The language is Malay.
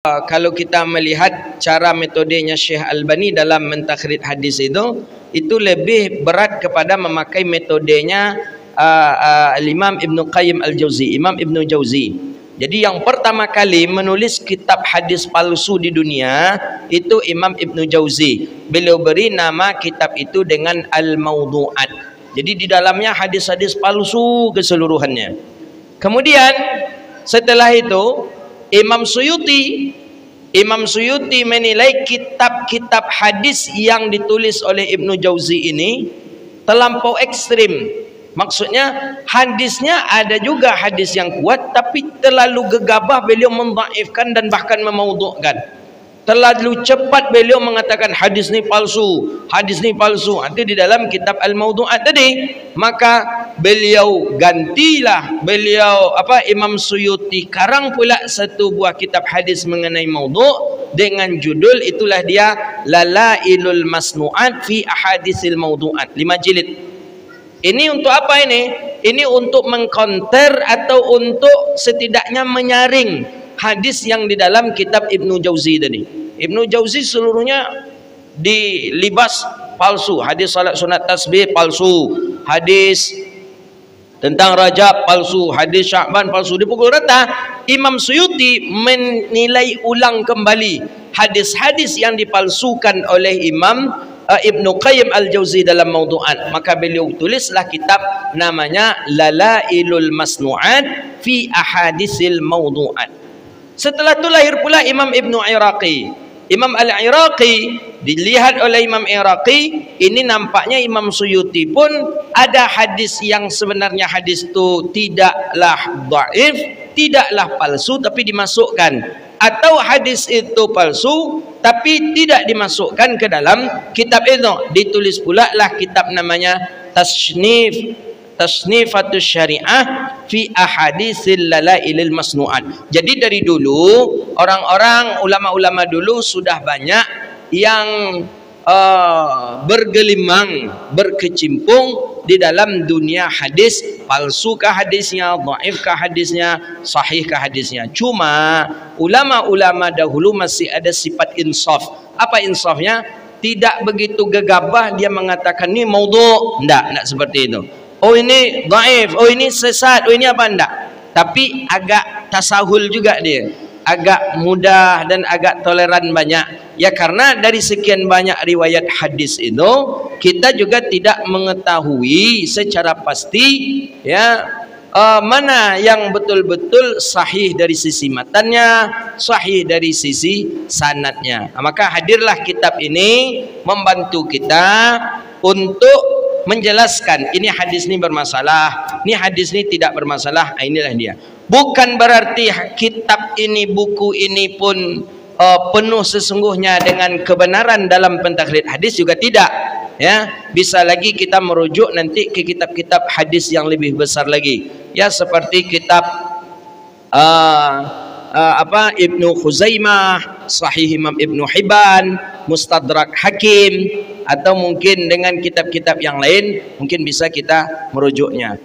Kalau kita melihat cara metodenya Syekh Albani dalam mentakhrij hadis itu lebih berat kepada memakai metodenya Imam Ibn Qayyim Al-Jauzi, Imam Ibn Jauzi. Jadi yang pertama kali menulis kitab hadis palsu di dunia itu Imam Ibn Jauzi. Beliau beri nama kitab itu dengan Al-Mawdu'at. Jadi di dalamnya hadis-hadis palsu keseluruhannya. Kemudian setelah itu Imam Suyuti menilai kitab-kitab hadis yang ditulis oleh Ibnu Jauzi ini terlampau ekstrim. Maksudnya hadisnya ada juga hadis yang kuat, tapi terlalu gegabah beliau mendhaifkan dan bahkan memaudhu'kan. Terlalu cepat beliau mengatakan hadis ni palsu, hadis ni palsu. Nanti di dalam kitab Al-Mawdu'at tadi, maka beliau gantilah Imam Suyuti karang pula satu buah kitab hadis mengenai maudhu' dengan judul itulah dia Lalailul Masnu'at fi Ahadisil Mawdu'at, 5 jilid. Ini untuk apa ini? Ini untuk mengcounter atau untuk setidaknya menyaring hadis yang di dalam kitab Ibnu Jauzi tadi. Ibnu Jauzi seluruhnya dilibas palsu. Hadis salat sunat tasbih palsu, hadis tentang Rajab palsu, hadis Sya'ban palsu. Dipukul rata. Imam Suyuti menilai ulang kembali hadis-hadis yang dipalsukan oleh Imam Ibnu Qayyim Al-Jauzi dalam Mawdu'at. Maka beliau tulislah kitab namanya Lalailul Masnu'at fi Ahadisil Mawdu'at. Setelah itu lahir pula Imam Ibnu Iraqi. Imam Al-Iraqi dilihat oleh Imam Iraqi, ini nampaknya Imam Suyuti pun ada hadis yang sebenarnya hadis itu tidaklah dhaif, tidaklah palsu tapi dimasukkan, atau hadis itu palsu tapi tidak dimasukkan ke dalam kitab itu. Ditulis pula lah kitab namanya Tasnifatus Syariah fi Ahadisil Lalailil Masnu'at. Jadi dari dulu orang-orang ulama-ulama dulu sudah banyak yang bergelimang, berkecimpung di dalam dunia hadis. Palsukah hadisnya, dhaifkah hadisnya, sahihkah hadisnya. Cuma ulama-ulama dahulu masih ada sifat insaf. Apa insafnya? Tidak begitu gegabah dia mengatakan ini maudhu'. Enggak seperti itu. Oh ini dhaif, oh ini sesat, oh ini apa, enggak. Tapi agak tasahul juga dia, agak mudah dan agak toleran banyak. Ya karena dari sekian banyak riwayat hadis itu kita juga tidak mengetahui secara pasti ya mana yang betul-betul sahih dari sisi matannya, sahih dari sisi sanadnya. Maka hadirlah kitab ini membantu kita untuk menjelaskan ini hadis ini bermasalah, ini hadis ini tidak bermasalah. Inilah dia. Bukan berarti kitab ini, buku ini pun penuh sesungguhnya dengan kebenaran dalam pentakhrij hadis, juga tidak. Ya, bisa lagi kita merujuk nanti ke kitab-kitab hadis yang lebih besar lagi. Ya seperti kitab Ibnu Khuzaimah, Sahih Imam Ibnu Hibban, Mustadrak Hakim, atau mungkin dengan kitab-kitab yang lain mungkin bisa kita merujuknya.